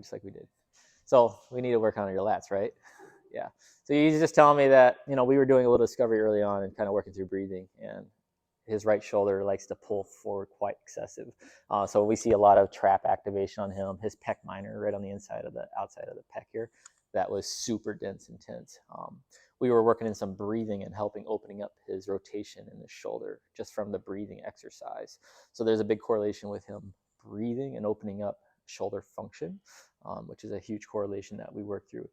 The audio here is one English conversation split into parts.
just like we did. So we need to work on your lats, right? Yeah. So he's just telling me that, you know, we were doing a little discovery early on and kind of working through breathing, and his right shoulder likes to pull forward quite excessive. So we see a lot of trap activation on him. His pec minor right on the inside of the outside of the pec here, that was super dense and tense. We were working in some breathing and helping opening up his rotation in his shoulder just from the breathing exercise. So there's a big correlation with him breathing and opening up shoulder function, which is a huge correlation that we work through.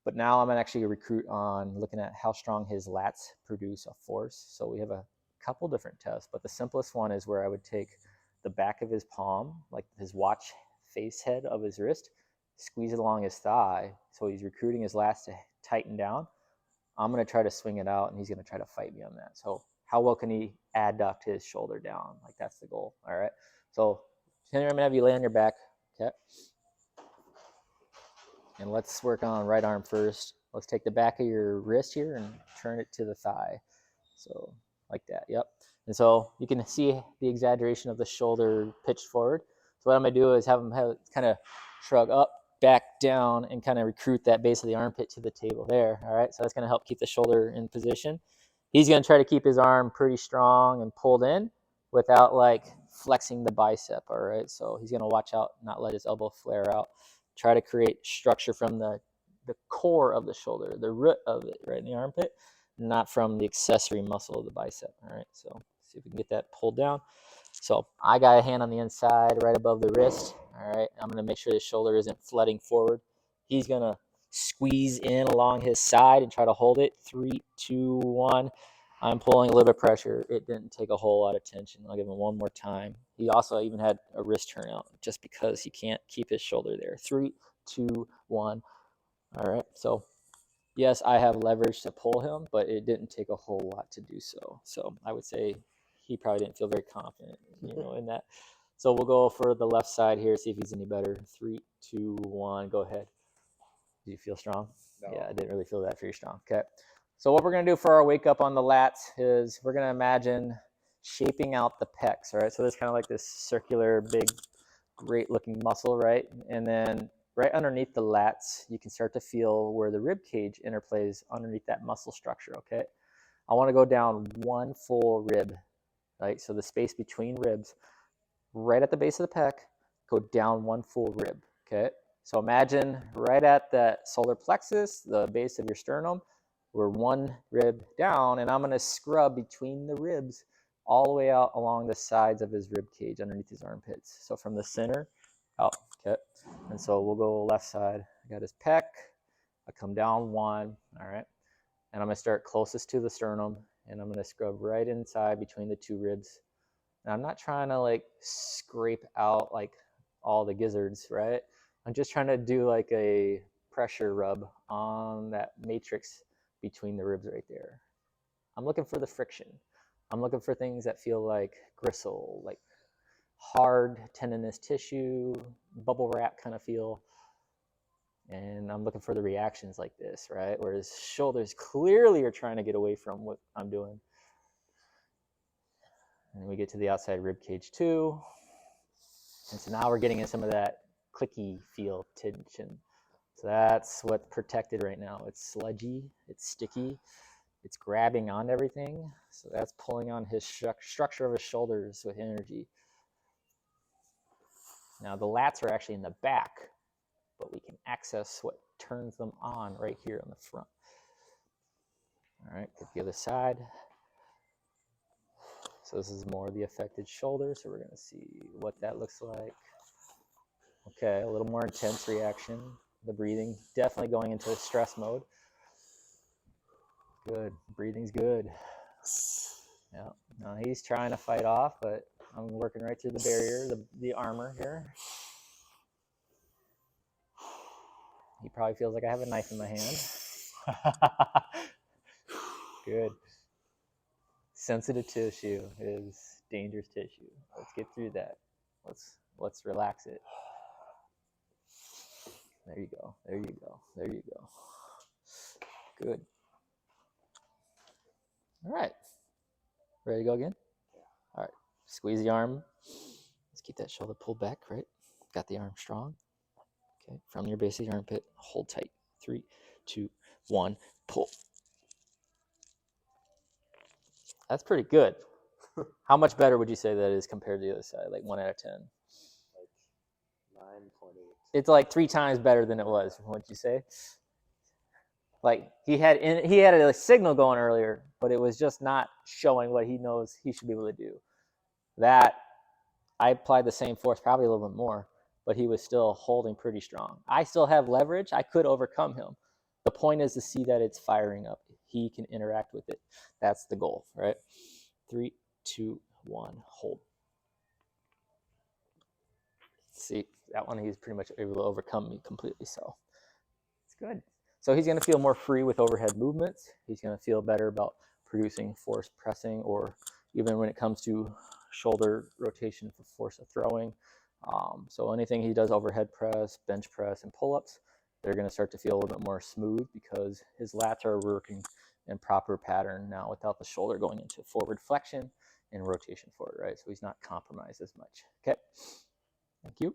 But now I'm gonna actually recruit on looking at how strong his lats produce a force. So we have a couple different tests, but the simplest one is where I would take the back of his palm, like his watch face head of his wrist, squeeze it along his thigh, so he's recruiting his lats to tighten down. I'm going to try to swing it out, and he's going to try to fight me on that. So how well can he adduct his shoulder down? Like, that's the goal. All right. So Henry, I'm going to have you lay on your back. Okay. And let's work on right arm first. Let's take the back of your wrist here and turn it to the thigh. So like that. Yep. And so you can see the exaggeration of the shoulder pitched forward. So what I'm going to do is have him kind of shrug up, back, down, and kind of recruit that base of the armpit to the table there. All right. So that's going to help keep the shoulder in position. He's going to try to keep his arm pretty strong and pulled in without like flexing the bicep. All right. So he's going to watch out, not let his elbow flare out. Try to create structure from the core of the shoulder, the root of it, right in the armpit, not from the accessory muscle of the bicep. All right, so see if we can get that pulled down. So I got a hand on the inside right above the wrist. All right, I'm going to make sure the shoulder isn't flooding forward. He's going to squeeze in along his side and try to hold it. 3, 2, 1. I'm pulling a little bit of pressure. It didn't take a whole lot of tension. I'll give him one more time. He also even had a wrist turnout just because he can't keep his shoulder there. 3, 2, 1. All right, so yes, I have leverage to pull him, but it didn't take a whole lot to do so. So I would say he probably didn't feel very confident, in that. So we'll go for the left side here, see if he's any better. 3, 2, 1, go ahead. Do you feel strong? No. Yeah, I didn't really feel that very strong. Okay. So what we're going to do for our wake up on the lats is we're going to imagine shaping out the pecs, right? So there's kind of like this circular, big, great looking muscle, right? And then right underneath the lats, you can start to feel where the rib cage interplays underneath that muscle structure, okay? I want to go down one full rib, right? So the space between ribs, right at the base of the pec, go down one full rib, okay? So imagine right at that solar plexus, the base of your sternum, we're one rib down, and I'm going to scrub between the ribs all the way out along the sides of his rib cage underneath his armpits. So from the center out, okay? And so we'll go left side. I got his pec. I come down one, all right? And I'm going to start closest to the sternum, and I'm going to scrub right inside between the two ribs. And I'm not trying to like scrape out like all the gizzards, right? I'm just trying to do like a pressure rub on that matrix between the ribs right there. I'm looking for the friction. I'm looking for things that feel like gristle, like hard tendinous tissue, bubble wrap kind of feel. And I'm looking for the reactions like this, right? Where his shoulders clearly are trying to get away from what I'm doing. And we get to the outside rib cage too. And so now we're getting in some of that clicky feel tension. So that's what's protected right now. It's sludgy, it's sticky, it's grabbing on everything. So that's pulling on his structure of his shoulders with energy. Now the lats are actually in the back, but we can access what turns them on right here on the front. All right, get the other side. So this is more of the affected shoulder. So we're going to see what that looks like. Okay, a little more intense reaction. The breathing definitely going into stress mode. Good, breathing's good. Yeah, now he's trying to fight off, but I'm working right through the barrier, the armor here. He probably feels like I have a knife in my hand. Good. Sensitive tissue is dangerous tissue. Let's get through that. Let's relax it. There you go. There you go. There you go. Good. All right. Ready to go again? All right. Squeeze the arm. Let's keep that shoulder pulled back, right? Got the arm strong. Okay, from your base of your armpit, hold tight. 3, 2, 1, pull. That's pretty good. How much better would you say that is compared to the other side? Like 1 out of 10? Like 9.8. It's like 3 times better than it was. What'd you say? Like he had a signal going earlier, but it was just not showing what he knows he should be able to do. That I applied the same force, probably a little bit more, but he was still holding pretty strong. I still have leverage. I could overcome him. The point is to see that it's firing up. He can interact with it. That's the goal, right? 3, 2, 1, hold. See, that one he's pretty much able to overcome me completely, so it's good. So he's going to feel more free with overhead movements. He's going to feel better about producing force pressing, or even when it comes to shoulder rotation for force of throwing. So anything he does overhead press, bench press, and pull-ups, they're going to start to feel a little bit more smooth because his lats are working in proper pattern now without the shoulder going into forward flexion and rotation forward, right? So he's not compromised as much. Okay, thank you.